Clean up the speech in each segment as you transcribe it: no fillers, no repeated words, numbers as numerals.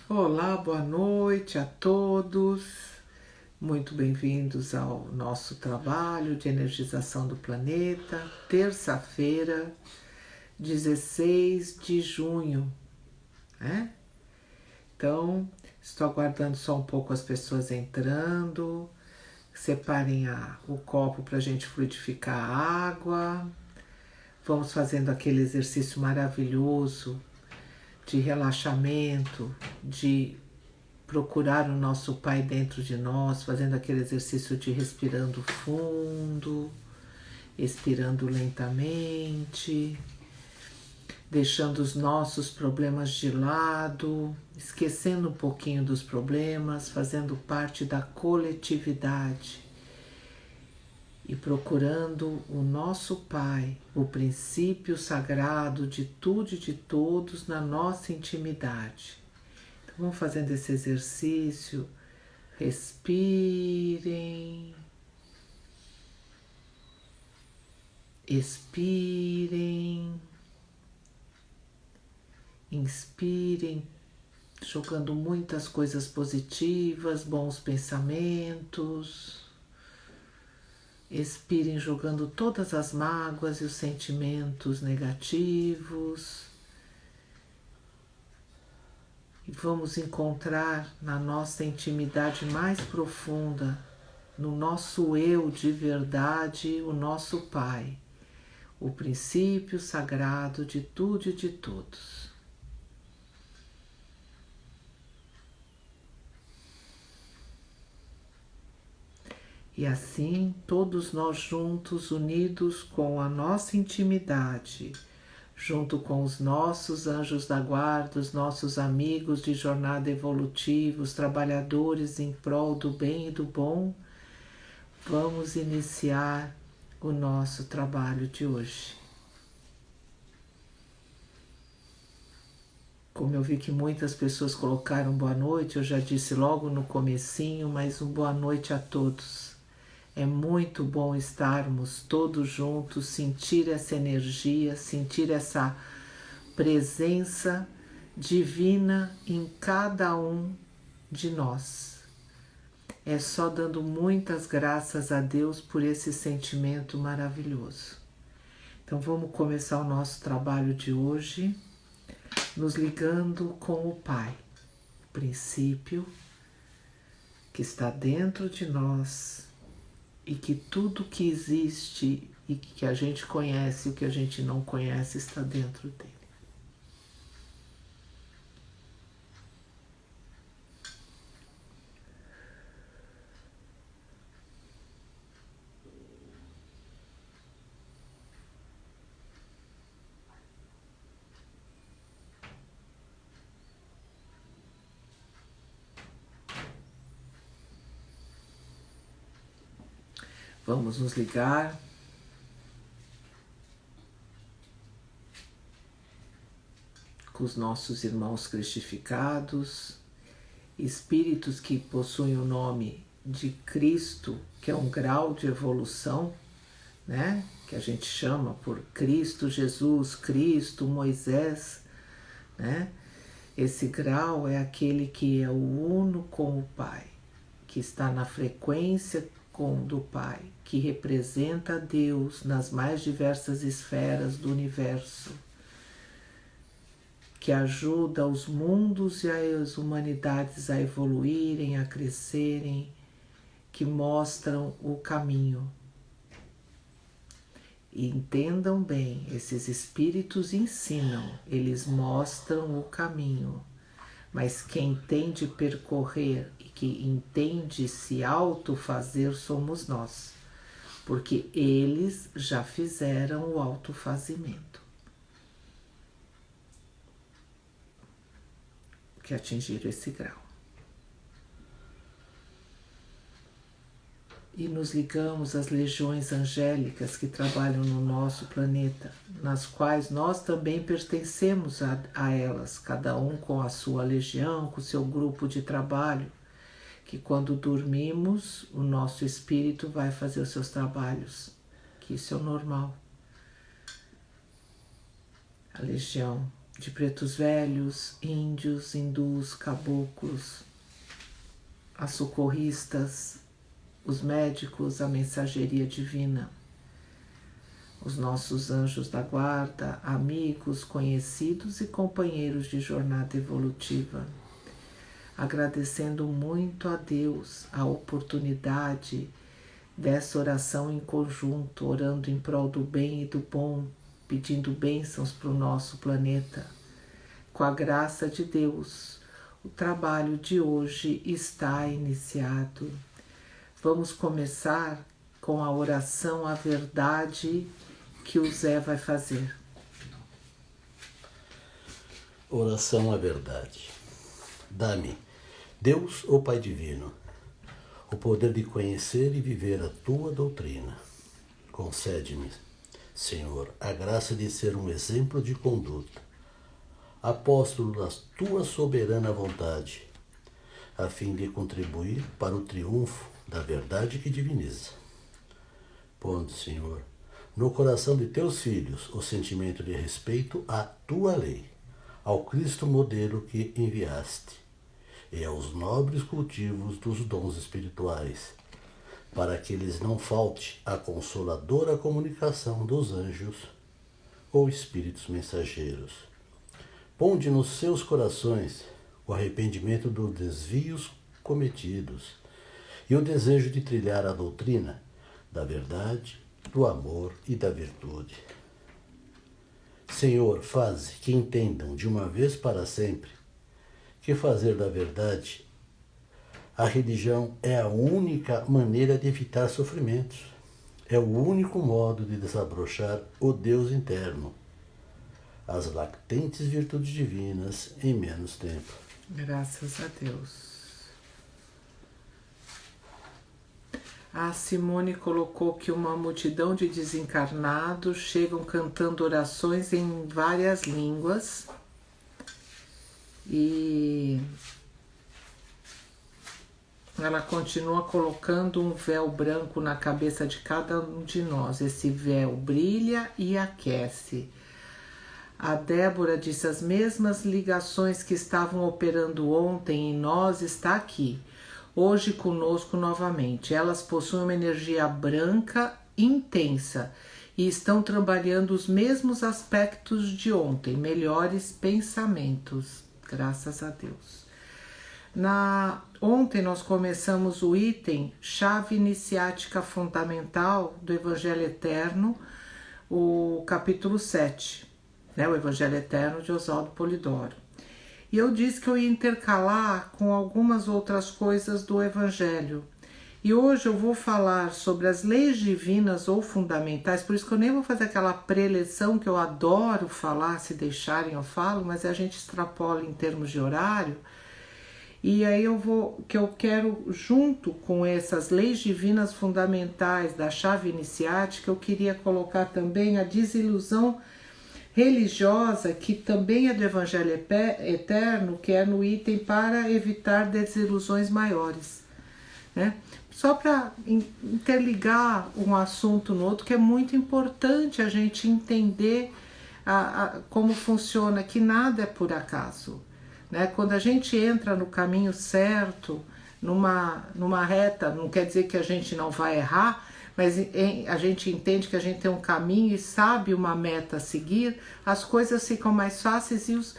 Olá, boa noite a todos. Muito bem-vindos ao nosso trabalho de energização do planeta. Terça-feira, 16 de junho, né? Então, estou aguardando só um pouco as pessoas entrando. Separem o copo para a gente fluidificar a água. Vamos fazendo aquele exercício maravilhoso de relaxamento, de procurar o nosso Pai dentro de nós, fazendo aquele exercício de respirando fundo, expirando lentamente, deixando os nossos problemas de lado, esquecendo um pouquinho dos problemas, fazendo parte da coletividade e procurando o nosso Pai, o princípio sagrado de tudo e de todos na nossa intimidade. Então, vamos fazendo esse exercício, respirem, expirem, inspirem, jogando muitas coisas positivas, bons pensamentos. Expirem jogando todas as mágoas e os sentimentos negativos. E vamos encontrar na nossa intimidade mais profunda, no nosso eu de verdade, o nosso Pai, o princípio sagrado de tudo e de todos. E assim, todos nós juntos, unidos com a nossa intimidade, junto com os nossos anjos da guarda, os nossos amigos de jornada evolutiva, os trabalhadores em prol do bem e do bom, vamos iniciar o nosso trabalho de hoje. Como eu vi que muitas pessoas colocaram boa noite, eu já disse logo no comecinho, mas boa noite a todos. É muito bom estarmos todos juntos, sentir essa energia, sentir essa presença divina em cada um de nós. É só dando muitas graças a Deus por esse sentimento maravilhoso. Então vamos começar o nosso trabalho de hoje, nos ligando com o Pai, o princípio que está dentro de nós, e que tudo que existe e que a gente conhece e o que a gente não conhece está dentro dele. Vamos nos ligar com os nossos irmãos cristificados, espíritos que possuem o nome de Cristo, que é um grau de evolução, né? Que a gente chama por Cristo Jesus, Cristo, Moisés, né? Esse grau é aquele que é o uno com o Pai, que está na frequência do Pai, que representa Deus nas mais diversas esferas do universo, que ajuda os mundos e as humanidades a evoluírem, a crescerem, que mostram o caminho. E entendam bem, esses espíritos ensinam, eles mostram o caminho, mas quem tem de percorrer e que entende se autofazer somos nós, porque eles já fizeram o autofazimento, que atingiram esse grau. E nos ligamos às legiões angélicas que trabalham no nosso planeta, nas quais nós também pertencemos a elas, cada um com a sua legião, com o seu grupo de trabalho, que quando dormimos, o nosso espírito vai fazer os seus trabalhos, que isso é o normal. A legião de pretos velhos, índios, hindus, caboclos, as socorristas, os médicos, a mensageria divina, os nossos anjos da guarda, amigos, conhecidos e companheiros de jornada evolutiva. Agradecendo muito a Deus a oportunidade dessa oração em conjunto, orando em prol do bem e do bom, pedindo bênçãos para o nosso planeta. Com a graça de Deus, o trabalho de hoje está iniciado. Vamos começar com a oração à verdade que o Zé vai fazer. Oração à verdade. Dá-me, Deus, ó Pai Divino, o poder de conhecer e viver a Tua doutrina. Concede-me, Senhor, a graça de ser um exemplo de conduta, apóstolo da Tua soberana vontade, a fim de contribuir para o triunfo da verdade que diviniza. Ponde, Senhor, no coração de Teus filhos o sentimento de respeito à Tua lei, ao Cristo modelo que enviaste, e aos nobres cultivos dos dons espirituais, para que lhes não falte a consoladora comunicação dos anjos ou espíritos mensageiros. Ponde nos seus corações o arrependimento dos desvios cometidos e o desejo de trilhar a doutrina da verdade, do amor e da virtude. Senhor, faze que entendam de uma vez para sempre que fazer da verdade a religião é a única maneira de evitar sofrimentos. É o único modo de desabrochar o Deus interno, as latentes virtudes divinas em menos tempo. Graças a Deus. A Simone colocou que uma multidão de desencarnados chegam cantando orações em várias línguas e ela continua colocando um véu branco na cabeça de cada um de nós. Esse véu brilha e aquece. A Débora disse: as mesmas ligações que estavam operando ontem em nós está aqui, hoje conosco novamente. Elas possuem uma energia branca intensa e estão trabalhando os mesmos aspectos de ontem, melhores pensamentos. Graças a Deus. Ontem nós começamos o item Chave Iniciática Fundamental do Evangelho Eterno, o capítulo 7, né, o Evangelho Eterno de Oswaldo Polidoro. E eu disse que eu ia intercalar com algumas outras coisas do Evangelho. E hoje eu vou falar sobre as leis divinas ou fundamentais, por isso que eu nem vou fazer aquela preleção que eu adoro falar, se deixarem eu falo, mas a gente extrapola em termos de horário. E aí eu quero, junto com essas leis divinas fundamentais da chave iniciática, eu queria colocar também a desilusão religiosa, que também é do Evangelho Eterno, que é no item para evitar desilusões maiores, né? Só para interligar um assunto no outro, que é muito importante a gente entender como funciona, que nada é por acaso. Né? Quando a gente entra no caminho certo, numa reta, não quer dizer que a gente não vai errar, mas a gente entende que a gente tem um caminho e sabe uma meta a seguir, as coisas ficam mais fáceis e os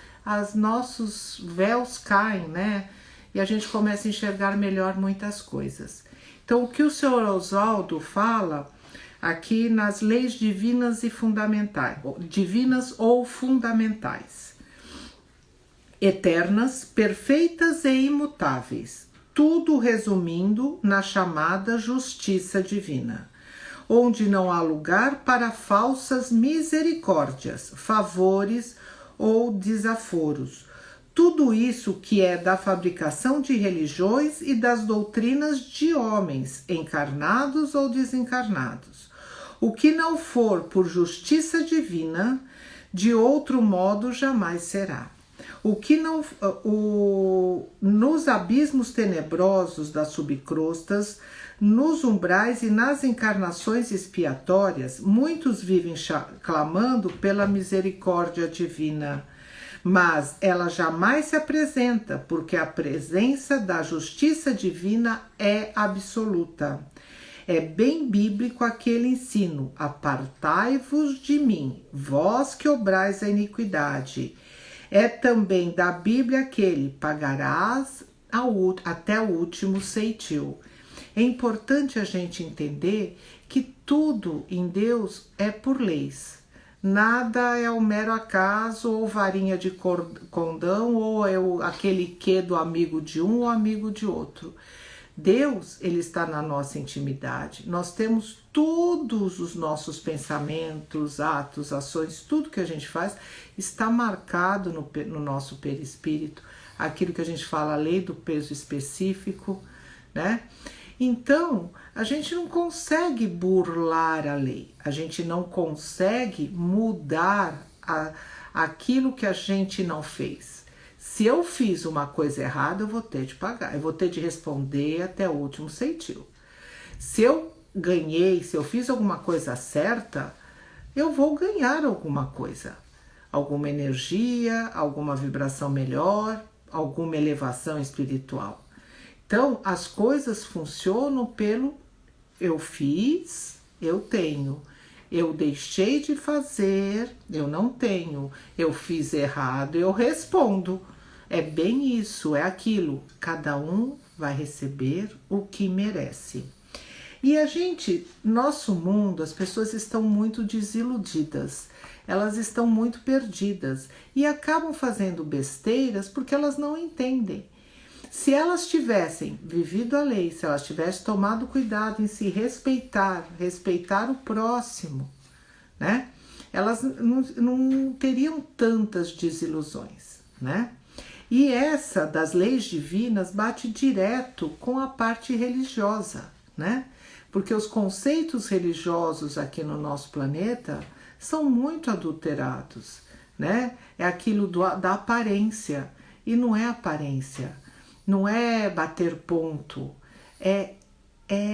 nossos véus caem, né? E a gente começa a enxergar melhor muitas coisas. Então, o que o senhor Oswaldo fala aqui nas leis divinas e fundamentais, divinas ou fundamentais: eternas, perfeitas e imutáveis, tudo resumindo na chamada justiça divina, onde não há lugar para falsas misericórdias, favores ou desaforos. Tudo isso que é da fabricação de religiões e das doutrinas de homens, encarnados ou desencarnados. O que não for por justiça divina, de outro modo jamais será. Nos abismos tenebrosos das subcrostas, nos umbrais e nas encarnações expiatórias, muitos vivem clamando pela misericórdia divina, mas ela jamais se apresenta, porque a presença da justiça divina é absoluta. É bem bíblico aquele ensino: apartai-vos de mim, vós que obrais a iniquidade. É também da Bíblia aquele: pagarás até o último ceitil. É importante a gente entender que tudo em Deus é por leis. Nada é um mero acaso, ou varinha de condão, ou é aquele quê do amigo de um ou amigo de outro. Deus, ele está na nossa intimidade. Nós temos todos os nossos pensamentos, atos, ações, tudo que a gente faz está marcado no nosso perispírito. Aquilo que a gente fala, a lei do peso específico, né? Então, a gente não consegue burlar a lei, a gente não consegue mudar aquilo que a gente não fez. Se eu fiz uma coisa errada, eu vou ter de pagar, eu vou ter de responder até o último ceitil. Se eu ganhei, se eu fiz alguma coisa certa, eu vou ganhar alguma coisa. Alguma energia, alguma vibração melhor, alguma elevação espiritual. Então, as coisas funcionam pelo eu fiz, eu tenho. Eu deixei de fazer, eu não tenho. Eu fiz errado, eu respondo. É bem isso, é aquilo. Cada um vai receber o que merece. E a gente, nosso mundo, as pessoas estão muito desiludidas. Elas estão muito perdidas e acabam fazendo besteiras porque elas não entendem. Se elas tivessem vivido a lei, se elas tivessem tomado cuidado em se respeitar, respeitar o próximo, né? Elas não teriam tantas desilusões, né? E essa das leis divinas bate direto com a parte religiosa, né? Porque os conceitos religiosos aqui no nosso planeta são muito adulterados, né? É aquilo da aparência, e não é aparência. Não é bater ponto, é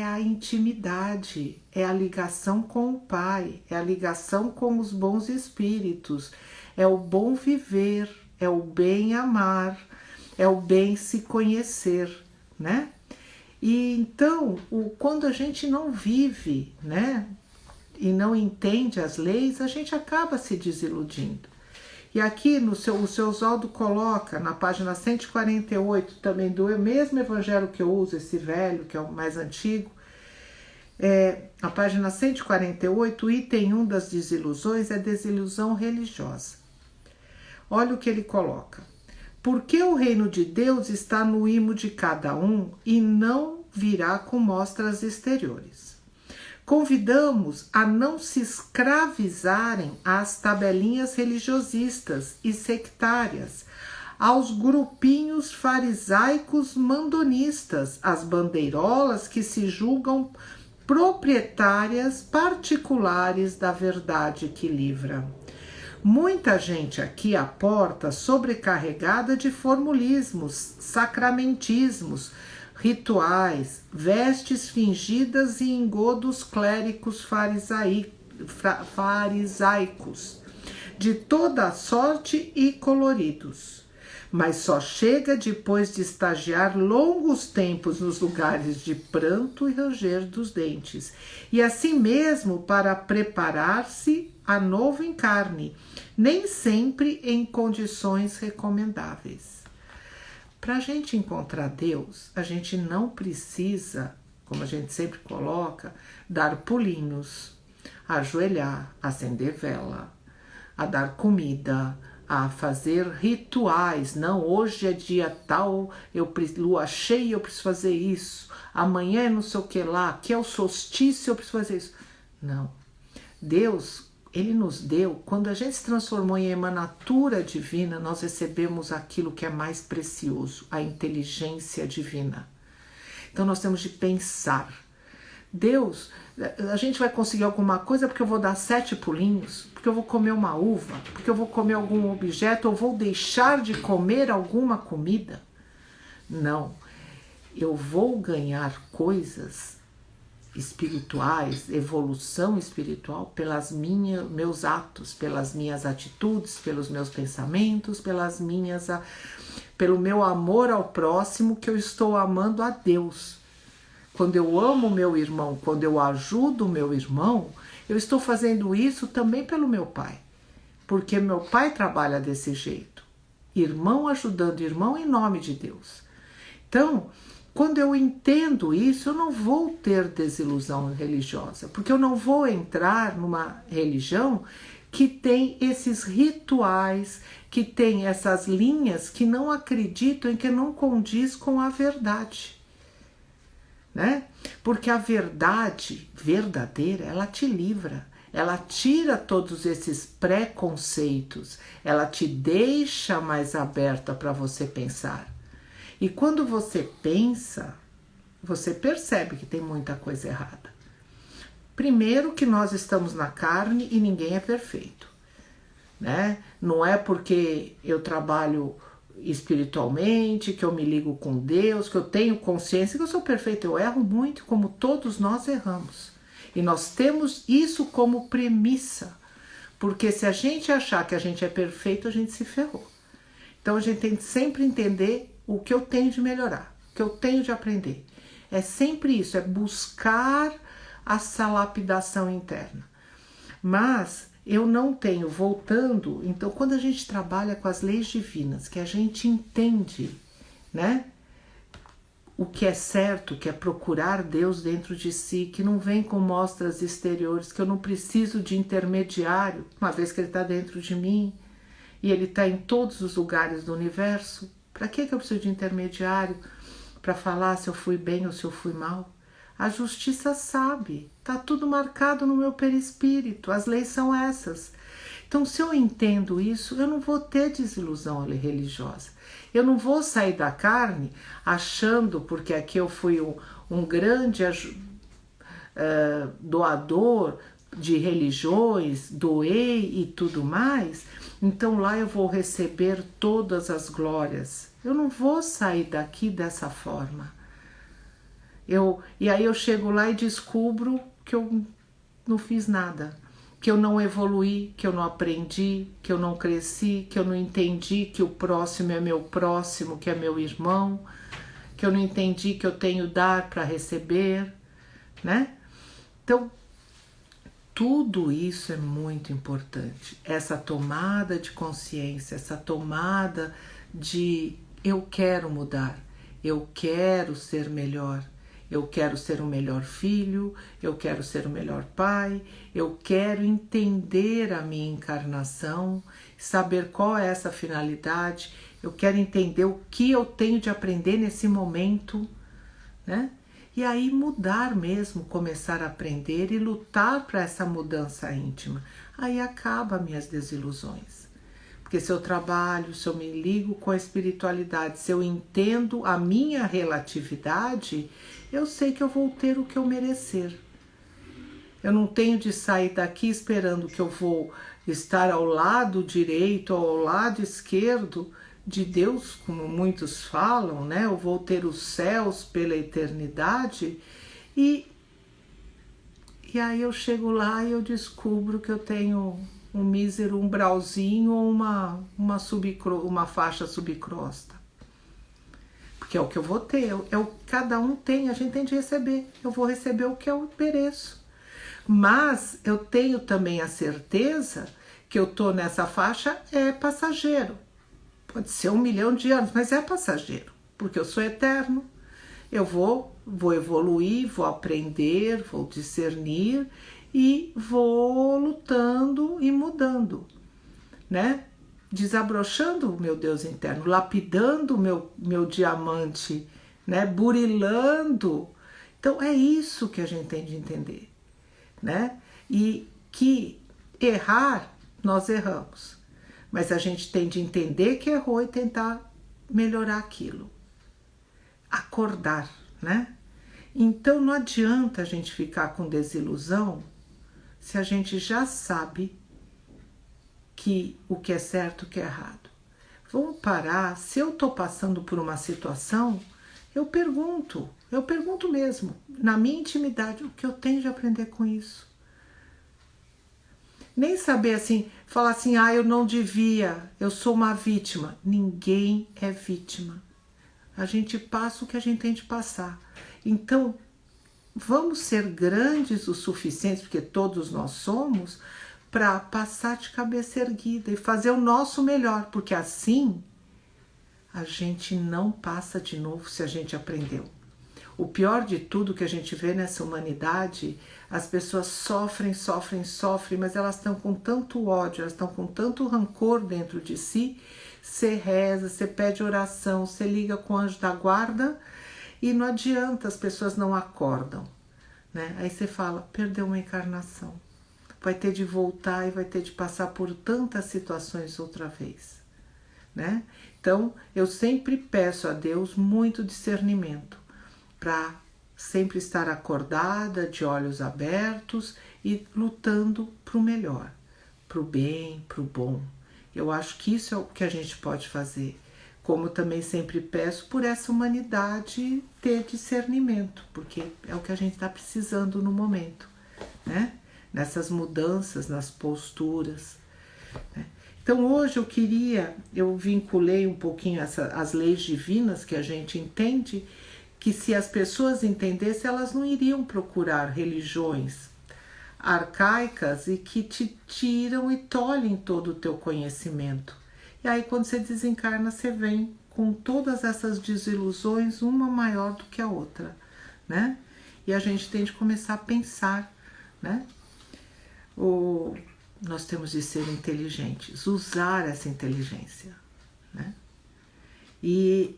a intimidade, é a ligação com o Pai, é a ligação com os bons espíritos, é o bom viver, é o bem amar, é o bem se conhecer, né? E então, quando a gente não vive, né, e não entende as leis, a gente acaba se desiludindo. E aqui o seu Oswaldo coloca na página 148, também do mesmo evangelho que eu uso, esse velho, que é o mais antigo, a página 148, o item 1 das desilusões é desilusão religiosa. Olha o que ele coloca. Porque o reino de Deus está no imo de cada um e não virá com mostras exteriores. Convidamos a não se escravizarem às tabelinhas religiosistas e sectárias, aos grupinhos farisaicos mandonistas, às bandeirolas que se julgam proprietárias particulares da verdade que livra. Muita gente aqui à porta sobrecarregada de formulismos, sacramentismos, rituais, vestes fingidas e engodos cléricos farisaicos, de toda a sorte e coloridos. Mas só chega depois de estagiar longos tempos nos lugares de pranto e ranger dos dentes, e assim mesmo para preparar-se a novo encarne, nem sempre em condições recomendáveis. Para a gente encontrar Deus, a gente não precisa, como a gente sempre coloca, dar pulinhos, ajoelhar, acender vela, a dar comida, a fazer rituais. Não, hoje é dia tal, lua cheia, eu preciso fazer isso. Amanhã é não sei o que lá, que é o solstício, eu preciso fazer isso. Não. Deus, Ele nos deu, quando a gente se transformou em emanatura divina, nós recebemos aquilo que é mais precioso, a inteligência divina. Então nós temos de pensar. Deus, a gente vai conseguir alguma coisa porque eu vou dar 7 pulinhos, porque eu vou comer uma uva, porque eu vou comer algum objeto, ou vou deixar de comer alguma comida. Não, eu vou ganhar coisas espirituais, evolução espiritual, pelas meus atos, pelas minhas atitudes, pelos meus pensamentos, pelo meu amor ao próximo, que eu estou amando a Deus. Quando eu amo o meu irmão, quando eu ajudo o meu irmão, eu estou fazendo isso também pelo meu pai, porque meu pai trabalha desse jeito, irmão ajudando irmão em nome de Deus. Então, quando eu entendo isso, eu não vou ter desilusão religiosa, porque eu não vou entrar numa religião que tem esses rituais, que tem essas linhas que não acreditam e que não condiz com a verdade, né? Porque a verdade verdadeira, ela te livra, ela tira todos esses preconceitos, ela te deixa mais aberta para você pensar. E quando você pensa, você percebe que tem muita coisa errada. Primeiro que nós estamos na carne e ninguém é perfeito, né? Não é porque eu trabalho espiritualmente, que eu me ligo com Deus, que eu tenho consciência que eu sou perfeito. Eu erro muito, como todos nós erramos. E nós temos isso como premissa, porque se a gente achar que a gente é perfeito, a gente se ferrou. Então a gente tem que sempre entender o que eu tenho de melhorar, o que eu tenho de aprender. É sempre isso, é buscar essa lapidação interna. Mas eu não tenho, voltando, então quando a gente trabalha com as leis divinas, que a gente entende, né, o que é certo, que é procurar Deus dentro de si, que não vem com mostras exteriores, que eu não preciso de intermediário, uma vez que ele está dentro de mim, e ele está em todos os lugares do universo. Para que eu preciso de intermediário para falar se eu fui bem ou se eu fui mal? A justiça sabe, está tudo marcado no meu perispírito, as leis são essas. Então, se eu entendo isso, eu não vou ter desilusão religiosa. Eu não vou sair da carne achando, porque aqui eu fui um grande doador de religiões, doei e tudo mais, então lá eu vou receber todas as glórias. Eu não vou sair daqui dessa forma. E aí eu chego lá e descubro que eu não fiz nada, que eu não evoluí, que eu não aprendi, que eu não cresci, que eu não entendi que o próximo é meu próximo, que é meu irmão, que eu não entendi que eu tenho dar para receber, né? Então, tudo isso é muito importante. Essa tomada de consciência, essa tomada de eu quero mudar, eu quero ser melhor, eu quero ser um melhor filho, eu quero ser um melhor pai, eu quero entender a minha encarnação, saber qual é essa finalidade, eu quero entender o que eu tenho de aprender nesse momento, né? E aí mudar mesmo, começar a aprender e lutar para essa mudança íntima. Aí acaba minhas desilusões. Porque se eu trabalho, se eu me ligo com a espiritualidade, se eu entendo a minha relatividade, eu sei que eu vou ter o que eu merecer. Eu não tenho de sair daqui esperando que eu vou estar ao lado direito ou ao lado esquerdo de Deus, como muitos falam, né? Eu vou ter os céus pela eternidade e aí eu chego lá e eu descubro que eu tenho um mísero umbralzinho ou uma faixa subcrosta. Porque é o que eu vou ter, cada um tem, a gente tem de receber. Eu vou receber o que eu mereço. Mas eu tenho também a certeza que eu estou nessa faixa é passageiro. Pode ser 1 milhão de anos, mas é passageiro, porque eu sou eterno. Eu vou evoluir, vou aprender, vou discernir e vou lutando e mudando, né? Desabrochando o meu Deus interno, lapidando o meu diamante, né? Burilando. Então é isso que a gente tem de entender, né? E que errar, nós erramos. Mas a gente tem de entender que errou e tentar melhorar aquilo. Acordar, né? Então não adianta a gente ficar com desilusão se a gente já sabe que o que é certo, o que é errado. Vamos parar. Se eu estou passando por uma situação, Eu pergunto mesmo, na minha intimidade, o que eu tenho de aprender com isso. Nem saber assim, falar assim, eu não devia, eu sou uma vítima. Ninguém é vítima. A gente passa o que a gente tem de passar. Então, vamos ser grandes o suficiente, porque todos nós somos, para passar de cabeça erguida e fazer o nosso melhor, porque assim a gente não passa de novo se a gente aprendeu. O pior de tudo que a gente vê nessa humanidade, as pessoas sofrem, mas elas estão com tanto ódio, elas estão com tanto rancor dentro de si. Você reza, você pede oração, você liga com o anjo da guarda e não adianta, as pessoas não acordam, né? Aí você fala, perdeu uma encarnação, vai ter de voltar e vai ter de passar por tantas situações outra vez, né? Então, eu sempre peço a Deus muito discernimento para sempre estar acordada, de olhos abertos e lutando para o melhor, para o bem, para o bom. Eu acho que isso é o que a gente pode fazer. Como também sempre peço por essa humanidade ter discernimento, porque é o que a gente está precisando no momento, né? Nessas mudanças, nas posturas, né? Então hoje eu vinculei um pouquinho as leis divinas que a gente entende, que se as pessoas entendessem, elas não iriam procurar religiões arcaicas e que te tiram e tolhem todo o teu conhecimento. E aí quando você desencarna, você vem com todas essas desilusões, uma maior do que a outra, né? E a gente tem de começar a pensar, né? Nós temos de ser inteligentes, usar essa inteligência, né? E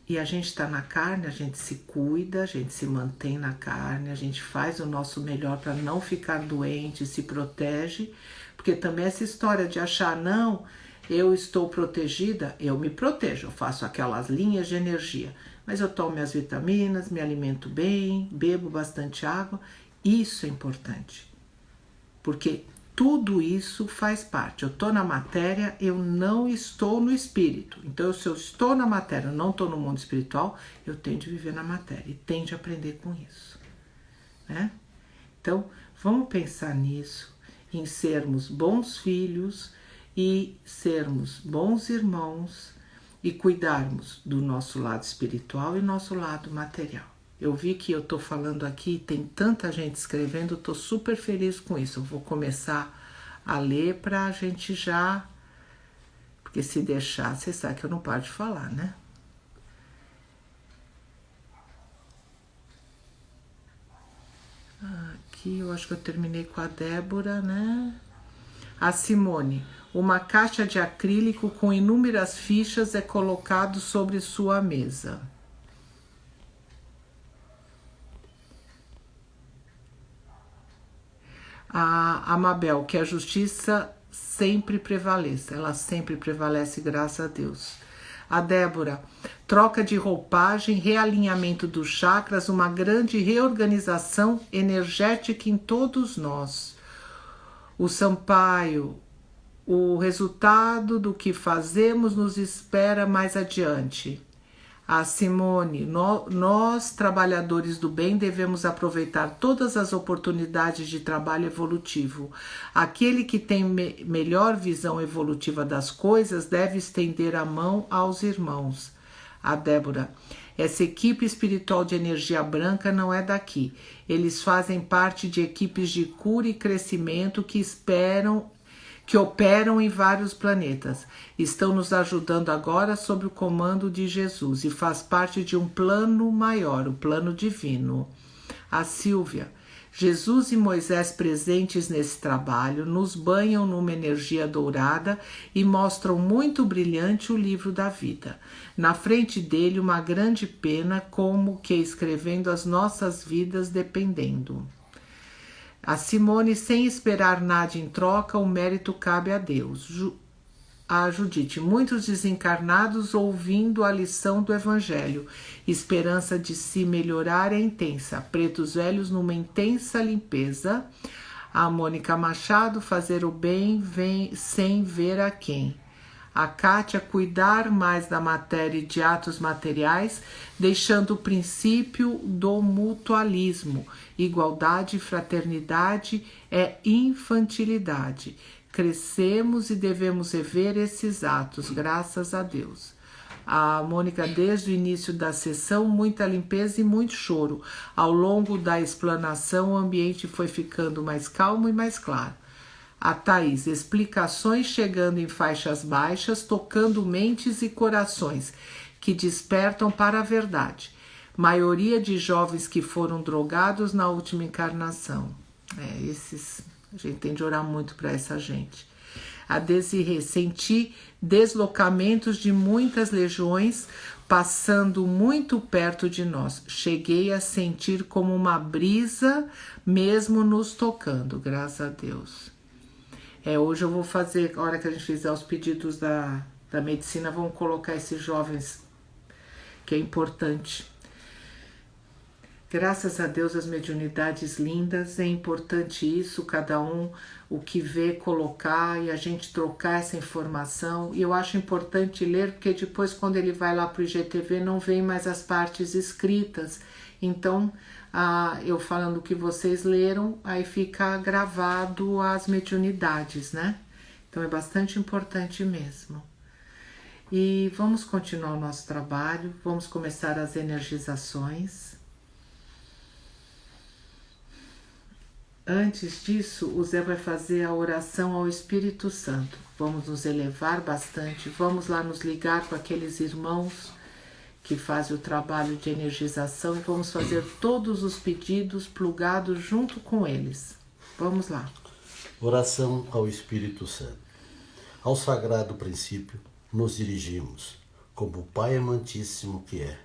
a gente está na carne, a gente se cuida, a gente se mantém na carne, a gente faz o nosso melhor para não ficar doente, se protege, porque também essa história de achar, não, eu estou protegida, eu me protejo, eu faço aquelas linhas de energia, mas eu tomo minhas vitaminas, me alimento bem, bebo bastante água, isso é importante, porque tudo isso faz parte. Eu estou na matéria, eu não estou no espírito. Então, se eu estou na matéria, eu não estou no mundo espiritual, eu tenho de viver na matéria e tenho de aprender com isso, né? Então, vamos pensar nisso, em sermos bons filhos e sermos bons irmãos e cuidarmos do nosso lado espiritual e nosso lado material. Eu vi que eu estou falando aqui, tem tanta gente escrevendo, eu estou super feliz com isso. Eu vou começar a ler para a gente já... Porque se deixar, você sabe que eu não paro de falar, né? Aqui eu acho que eu terminei com a Débora, né? A Simone. Uma caixa de acrílico com inúmeras fichas é colocado sobre sua mesa. A Amabel, que a justiça sempre prevaleça. Ela sempre prevalece, graças a Deus. A Débora, troca de roupagem, realinhamento dos chakras, uma grande reorganização energética em todos nós. O Sampaio, o resultado do que fazemos nos espera mais adiante. A Simone, nós, trabalhadores do bem, devemos aproveitar todas as oportunidades de trabalho evolutivo. Aquele que tem melhor visão evolutiva das coisas deve estender a mão aos irmãos. A Débora, essa equipe espiritual de energia branca não é daqui. Eles fazem parte de equipes de cura e crescimento que operam em vários planetas. Estão nos ajudando agora sob o comando de Jesus e faz parte de um plano maior, o plano divino. A Silvia, Jesus e Moisés presentes nesse trabalho nos banham numa energia dourada e mostram muito brilhante o livro da vida. Na frente dele uma grande pena, como que escrevendo as nossas vidas dependendo. A Simone, sem esperar nada em troca, o mérito cabe a Deus. A Judite, muitos desencarnados ouvindo a lição do Evangelho. Esperança de se melhorar é intensa. Pretos velhos numa intensa limpeza. A Mônica Machado, fazer o bem vem sem ver a quem. A Kátia cuidar mais da matéria e de atos materiais, deixando o princípio do mutualismo. Igualdade e fraternidade é infantilidade. Crescemos e devemos rever esses atos, graças a Deus. A Mônica, desde o início da sessão, muita limpeza e muito choro. Ao longo da explanação, o ambiente foi ficando mais calmo e mais claro. A Thaís, explicações chegando em faixas baixas, tocando mentes e corações, que despertam para a verdade. Maioria de jovens que foram drogados na última encarnação. A gente tem de orar muito para essa gente. A Desirê, senti deslocamentos de muitas legiões passando muito perto de nós. Cheguei a sentir como uma brisa mesmo nos tocando, graças a Deus. Hoje eu vou fazer, a hora que a gente fizer os pedidos da medicina, vamos colocar esses jovens, que é importante. Graças a Deus, as mediunidades lindas, é importante isso, cada um o que vê, colocar e a gente trocar essa informação. E eu acho importante ler, porque depois quando ele vai lá para o IGTV não vem mais as partes escritas. Então, eu falando o que vocês leram, aí fica gravado as mediunidades, né? Então é bastante importante mesmo. E vamos continuar o nosso trabalho, vamos começar as energizações. Antes disso, o Zé vai fazer a oração ao Espírito Santo. Vamos nos elevar bastante, vamos lá nos ligar com aqueles irmãos que fazem o trabalho de energização e vamos fazer todos os pedidos plugados junto com eles. Vamos lá. Oração ao Espírito Santo. Ao sagrado princípio nos dirigimos, como o Pai amantíssimo que é,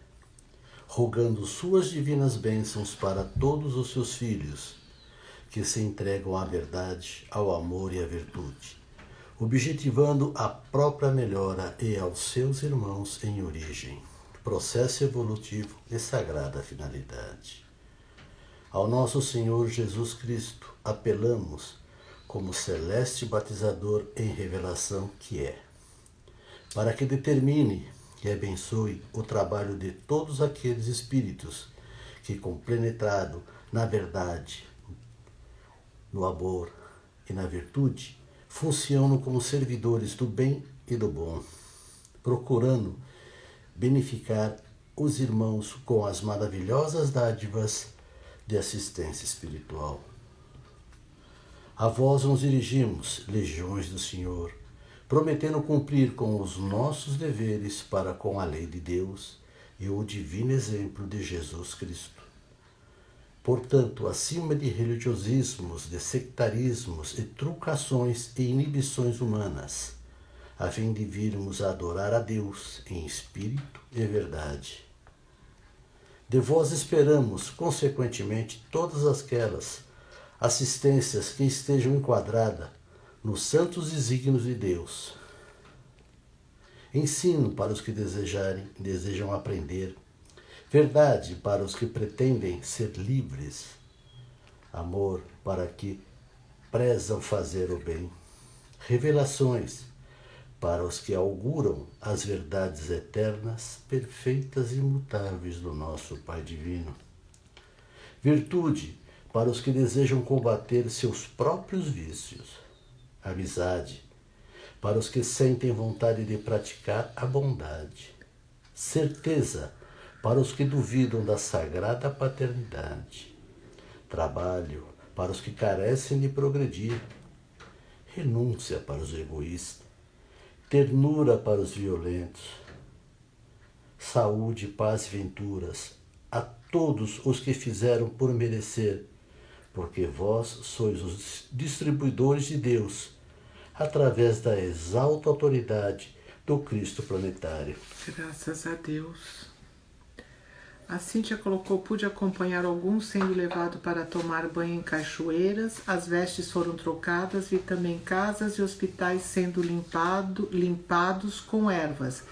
rogando suas divinas bênçãos para todos os seus filhos, que se entregam à verdade, ao amor e à virtude, objetivando a própria melhora e aos seus irmãos em origem, processo evolutivo e sagrada finalidade. Ao nosso Senhor Jesus Cristo apelamos como celeste batizador em revelação que é, para que determine e abençoe o trabalho de todos aqueles espíritos que, compenetrado na verdade, no amor e na virtude, funcionam como servidores do bem e do bom, procurando beneficiar os irmãos com as maravilhosas dádivas de assistência espiritual. A vós nos dirigimos, legiões do Senhor, prometendo cumprir com os nossos deveres para com a lei de Deus e o divino exemplo de Jesus Cristo. Portanto, acima de religiosismos, de sectarismos e trucações e inibições humanas, a fim de virmos a adorar a Deus em espírito e verdade. De vós esperamos, consequentemente, todas aquelas assistências que estejam enquadradas nos santos desígnios de Deus. Ensino para os que desejam aprender, verdade para os que pretendem ser livres, amor para que prezam fazer o bem, revelações para os que auguram as verdades eternas, perfeitas e imutáveis do nosso Pai Divino, virtude para os que desejam combater seus próprios vícios, amizade para os que sentem vontade de praticar a bondade, certeza para os que duvidam da sagrada paternidade, trabalho para os que carecem de progredir, renúncia para os egoístas, ternura para os violentos, saúde, paz e venturas a todos os que fizeram por merecer, porque vós sois os distribuidores de Deus, através da exalta autoridade do Cristo planetário. Graças a Deus. A Cíntia colocou, pude acompanhar alguns sendo levado para tomar banho em cachoeiras, as vestes foram trocadas, vi também casas e hospitais sendo limpados com ervas.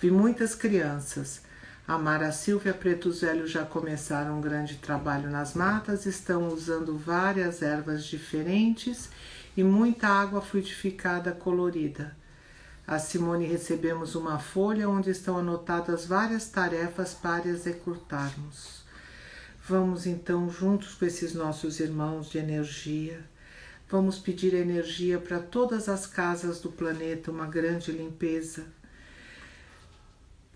Vi muitas crianças. A Mara Silvia Pretos Velhos já começaram um grande trabalho nas matas, estão usando várias ervas diferentes e muita água frutificada colorida. A Simone recebemos uma folha onde estão anotadas várias tarefas para executarmos. Vamos então, juntos com esses nossos irmãos de energia, vamos pedir energia para todas as casas do planeta, uma grande limpeza,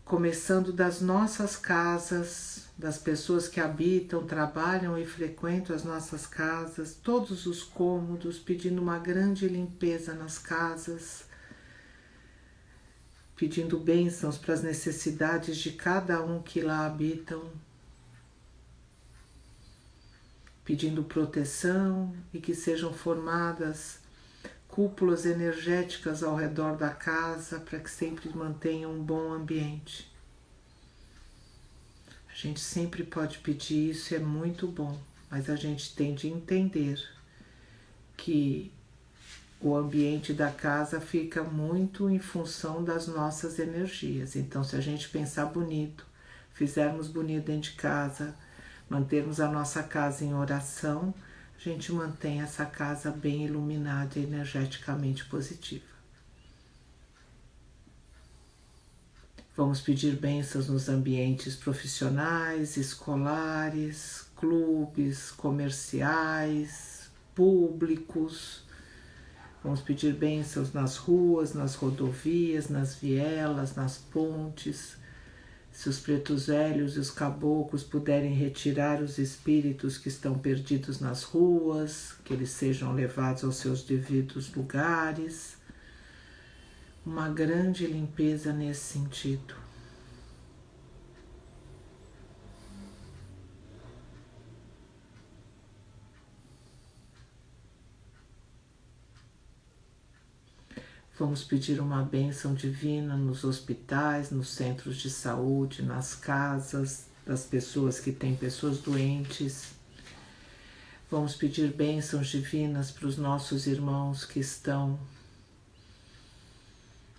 começando das nossas casas, das pessoas que habitam, trabalham e frequentam as nossas casas, todos os cômodos, pedindo uma grande limpeza nas casas, pedindo bênçãos para as necessidades de cada um que lá habitam, pedindo proteção e que sejam formadas cúpulas energéticas ao redor da casa para que sempre mantenham um bom ambiente. A gente sempre pode pedir isso, é muito bom, mas a gente tem de entender que o ambiente da casa fica muito em função das nossas energias. Então, se a gente pensar bonito, fizermos bonito dentro de casa, mantermos a nossa casa em oração, a gente mantém essa casa bem iluminada e energeticamente positiva. Vamos pedir bênçãos nos ambientes profissionais, escolares, clubes, comerciais, públicos. Vamos pedir bênçãos nas ruas, nas rodovias, nas vielas, nas pontes. Se os pretos velhos e os caboclos puderem retirar os espíritos que estão perdidos nas ruas, que eles sejam levados aos seus devidos lugares. Uma grande limpeza nesse sentido. Vamos pedir uma bênção divina nos hospitais, nos centros de saúde, nas casas das pessoas que têm pessoas doentes. Vamos pedir bênçãos divinas para os nossos irmãos que estão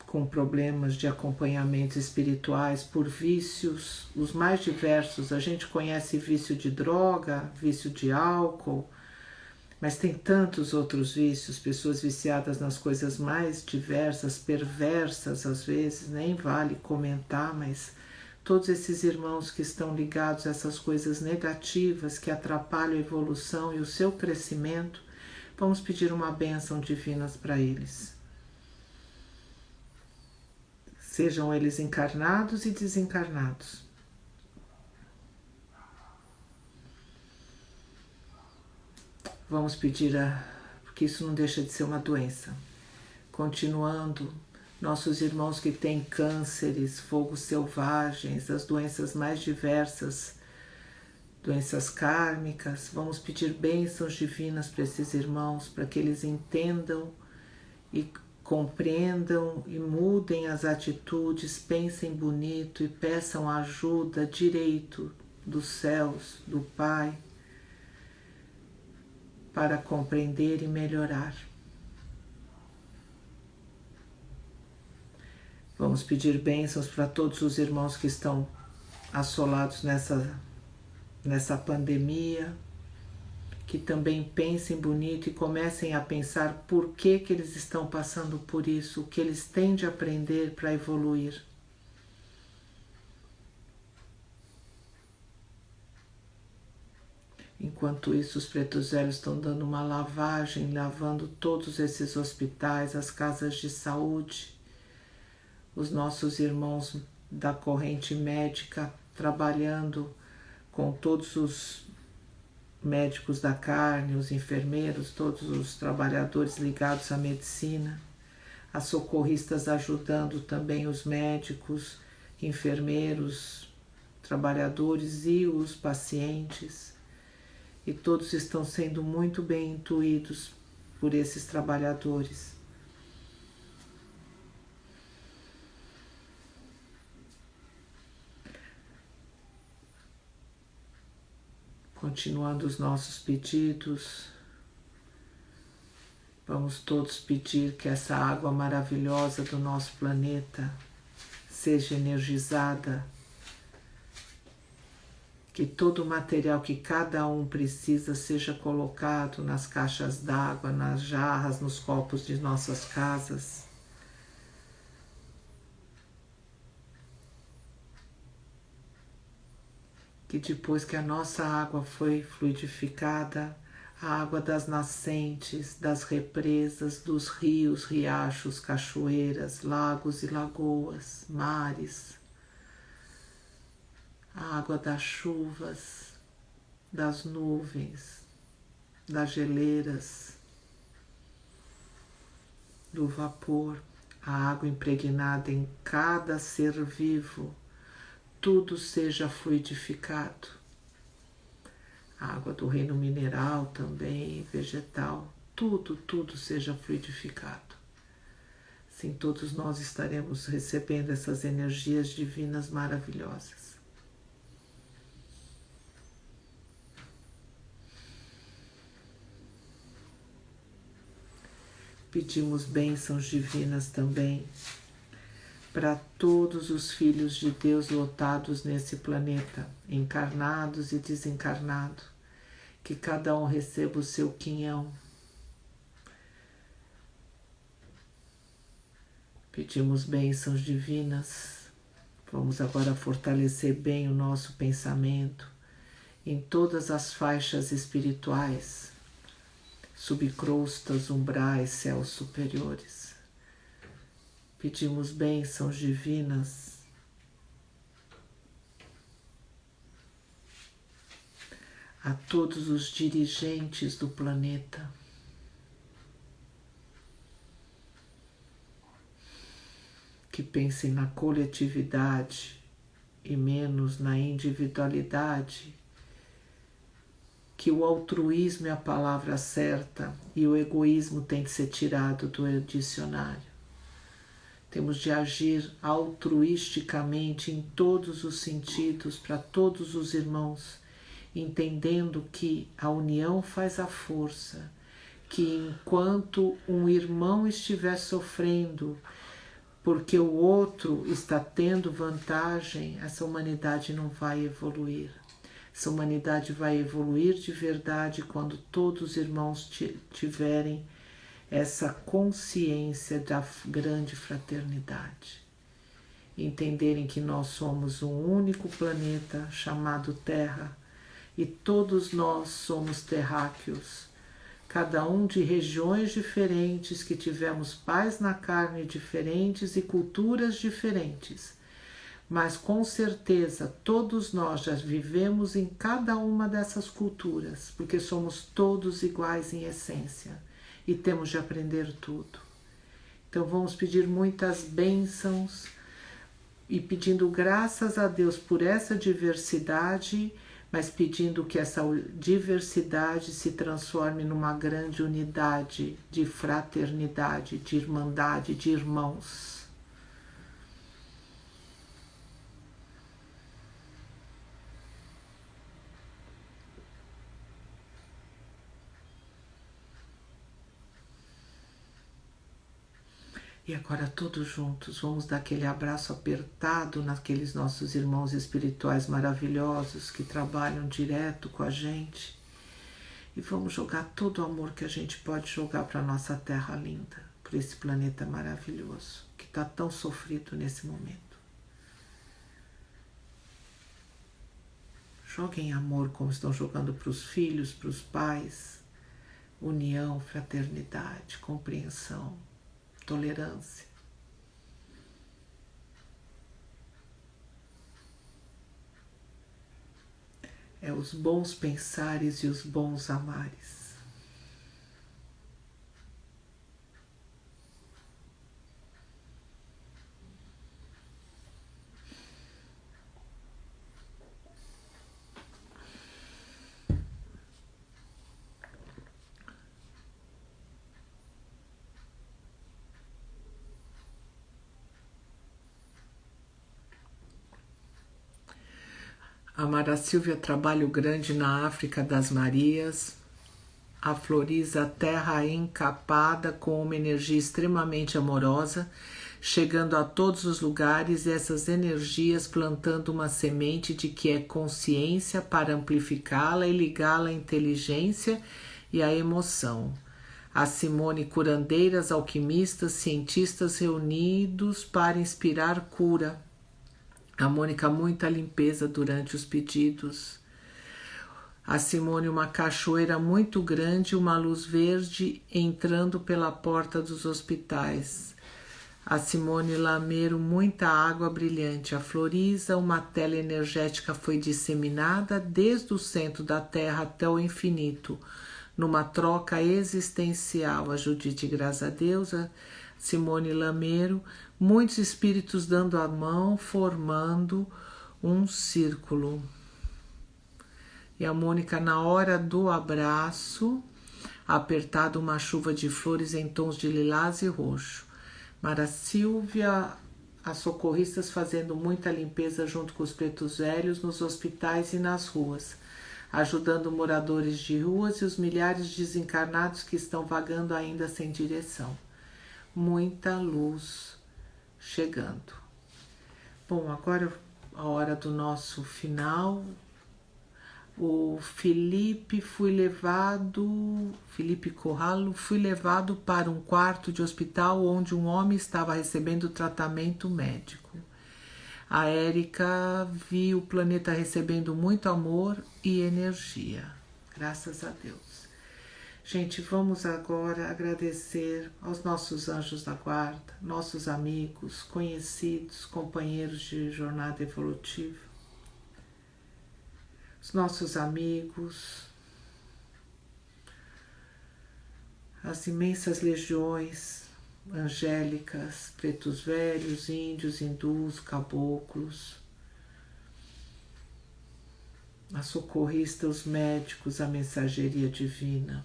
com problemas de acompanhamento espirituais por vícios, os mais diversos. A gente conhece vício de droga, vício de álcool, mas tem tantos outros vícios, pessoas viciadas nas coisas mais diversas, perversas às vezes, nem vale comentar, mas todos esses irmãos que estão ligados a essas coisas negativas que atrapalham a evolução e o seu crescimento, vamos pedir uma bênção divina para eles. Sejam eles encarnados e desencarnados. Vamos pedir, porque isso não deixa de ser uma doença. Continuando, nossos irmãos que têm cânceres, fogos selvagens, as doenças mais diversas, doenças kármicas, vamos pedir bênçãos divinas para esses irmãos, para que eles entendam e compreendam e mudem as atitudes, pensem bonito e peçam ajuda direito dos céus, do Pai, para compreender e melhorar. Vamos pedir bênçãos para todos os irmãos que estão assolados nessa pandemia, que também pensem bonito e comecem a pensar por que eles estão passando por isso, o que eles têm de aprender para evoluir. Enquanto isso, os pretos velhos estão dando uma lavagem, lavando todos esses hospitais, as casas de saúde, os nossos irmãos da corrente médica trabalhando com todos os médicos da carne, os enfermeiros, todos os trabalhadores ligados à medicina, as socorristas ajudando também os médicos, enfermeiros, trabalhadores e os pacientes. E todos estão sendo muito bem intuídos por esses trabalhadores. Continuando os nossos pedidos, vamos todos pedir que essa água maravilhosa do nosso planeta seja energizada, que todo o material que cada um precisa seja colocado nas caixas d'água, nas jarras, nos copos de nossas casas, que depois que a nossa água foi fluidificada, a água das nascentes, das represas, dos rios, riachos, cachoeiras, lagos e lagoas, mares, a água das chuvas, das nuvens, das geleiras, do vapor, a água impregnada em cada ser vivo, tudo seja fluidificado. A água do reino mineral também, vegetal, tudo seja fluidificado. Sim, todos nós estaremos recebendo essas energias divinas maravilhosas. Pedimos bênçãos divinas também para todos os filhos de Deus lotados nesse planeta, encarnados e desencarnados, que cada um receba o seu quinhão. Pedimos bênçãos divinas. Vamos agora fortalecer bem o nosso pensamento em todas as faixas espirituais, subcrostas, umbrais, céus superiores. Pedimos bênçãos divinas a todos os dirigentes do planeta, que pensem na coletividade e menos na individualidade, que o altruísmo é a palavra certa e o egoísmo tem que ser tirado do dicionário. Temos de agir altruisticamente em todos os sentidos para todos os irmãos, entendendo que a união faz a força, que enquanto um irmão estiver sofrendo porque o outro está tendo vantagem, essa humanidade não vai evoluir. Essa humanidade vai evoluir de verdade quando todos os irmãos tiverem essa consciência da grande fraternidade. Entenderem que nós somos um único planeta chamado Terra e todos nós somos terráqueos, cada um de regiões diferentes, que tivemos pais na carne diferentes e culturas diferentes. Mas com certeza todos nós já vivemos em cada uma dessas culturas, porque somos todos iguais em essência e temos de aprender tudo. Então vamos pedir muitas bênçãos e pedindo graças a Deus por essa diversidade, mas pedindo que essa diversidade se transforme numa grande unidade de fraternidade, de irmandade, de irmãos. E agora todos juntos vamos dar aquele abraço apertado naqueles nossos irmãos espirituais maravilhosos que trabalham direto com a gente. E vamos jogar todo o amor que a gente pode jogar para a nossa terra linda, para esse planeta maravilhoso, que está tão sofrido nesse momento. Joguem amor como estão jogando para os filhos, para os pais. União, fraternidade, compreensão, tolerância. É os bons pensares e os bons amares. A Mara Silvia trabalha o grande na África das Marias. A Floriza, terra encapada com uma energia extremamente amorosa, chegando a todos os lugares e essas energias plantando uma semente de que é consciência para amplificá-la e ligá-la à inteligência e à emoção. A Simone, curandeiras, alquimistas, cientistas reunidos para inspirar cura. A Mônica, muita limpeza durante os pedidos. A Simone, uma cachoeira muito grande, uma luz verde entrando pela porta dos hospitais. A Simone Lameiro, muita água brilhante. A Florisa, uma tela energética foi disseminada desde o centro da Terra até o infinito, numa troca existencial. A Judite, graças a Deus. A Simone Lameiro, muitos espíritos dando a mão, formando um círculo. E a Mônica, na hora do abraço, apertado, uma chuva de flores em tons de lilás e roxo. Mara Silvia, as socorristas fazendo muita limpeza junto com os pretos velhos nos hospitais e nas ruas, ajudando moradores de ruas e os milhares de desencarnados que estão vagando ainda sem direção. Muita luz chegando. Bom, agora a hora do nosso final. O Felipe Corralo, fui levado para um quarto de hospital onde um homem estava recebendo tratamento médico. A Érica, vi o planeta recebendo muito amor e energia. Graças a Deus. Gente, vamos agora agradecer aos nossos anjos da guarda, nossos amigos, conhecidos, companheiros de jornada evolutiva, os nossos amigos, as imensas legiões angélicas, pretos velhos, índios, hindus, caboclos, a socorrista, os médicos, a mensageria divina,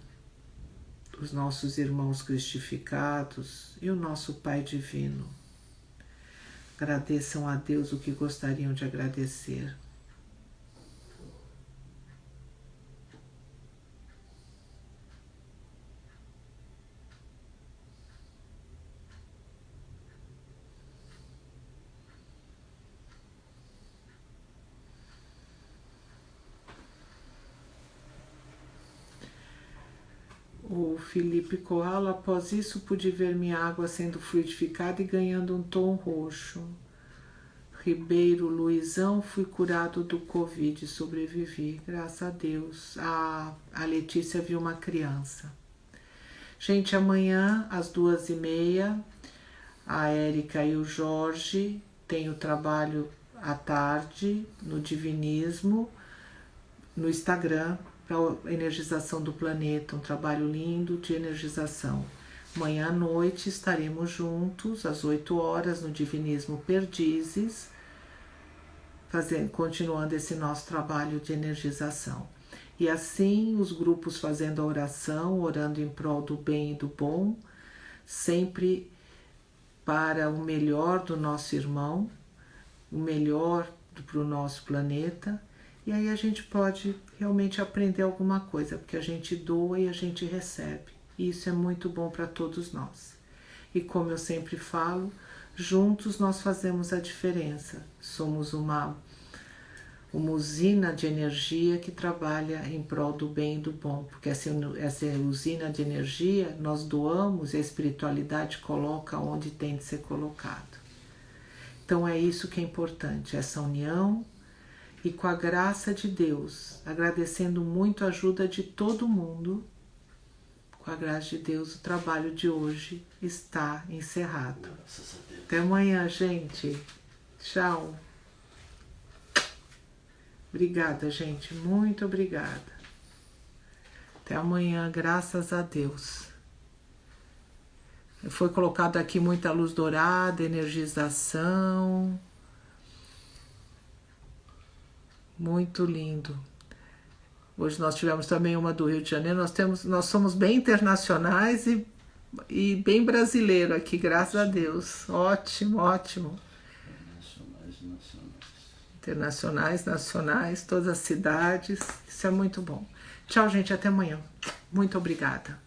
os nossos irmãos cristificados e o nosso Pai Divino. Agradeçam a Deus o que gostariam de agradecer. O Felipe Corralo, após isso pude ver minha água sendo fluidificada e ganhando um tom roxo. Ribeiro Luizão, fui curado do Covid, sobrevivi, graças a Deus. A Letícia viu uma criança. Gente, amanhã às 2h30, a Érica e o Jorge têm o trabalho à tarde no Divinismo, no Instagram, para a energização do planeta, um trabalho lindo de energização. Amanhã à noite estaremos juntos, às 8h, no Divinismo Perdizes, continuando esse nosso trabalho de energização. E assim, os grupos fazendo a oração, orando em prol do bem e do bom, sempre para o melhor do nosso irmão, o melhor para o nosso planeta. E aí a gente pode realmente aprender alguma coisa, porque a gente doa e a gente recebe. E isso é muito bom para todos nós. E como eu sempre falo, juntos nós fazemos a diferença. Somos uma usina de energia que trabalha em prol do bem e do bom. Porque essa usina de energia nós doamos e a espiritualidade coloca onde tem de ser colocado. Então é isso que é importante, essa união. E com a graça de Deus, agradecendo muito a ajuda de todo mundo, com a graça de Deus, o trabalho de hoje está encerrado. Até amanhã, gente. Tchau. Obrigada, gente. Muito obrigada. Até amanhã, graças a Deus. Foi colocado aqui muita luz dourada, energização. Muito lindo. Hoje nós tivemos também uma do Rio de Janeiro. Nós somos bem internacionais e bem brasileiro aqui, graças a Deus. Ótimo, ótimo. Internacionais, nacionais, todas as cidades. Isso é muito bom. Tchau, gente. Até amanhã. Muito obrigada.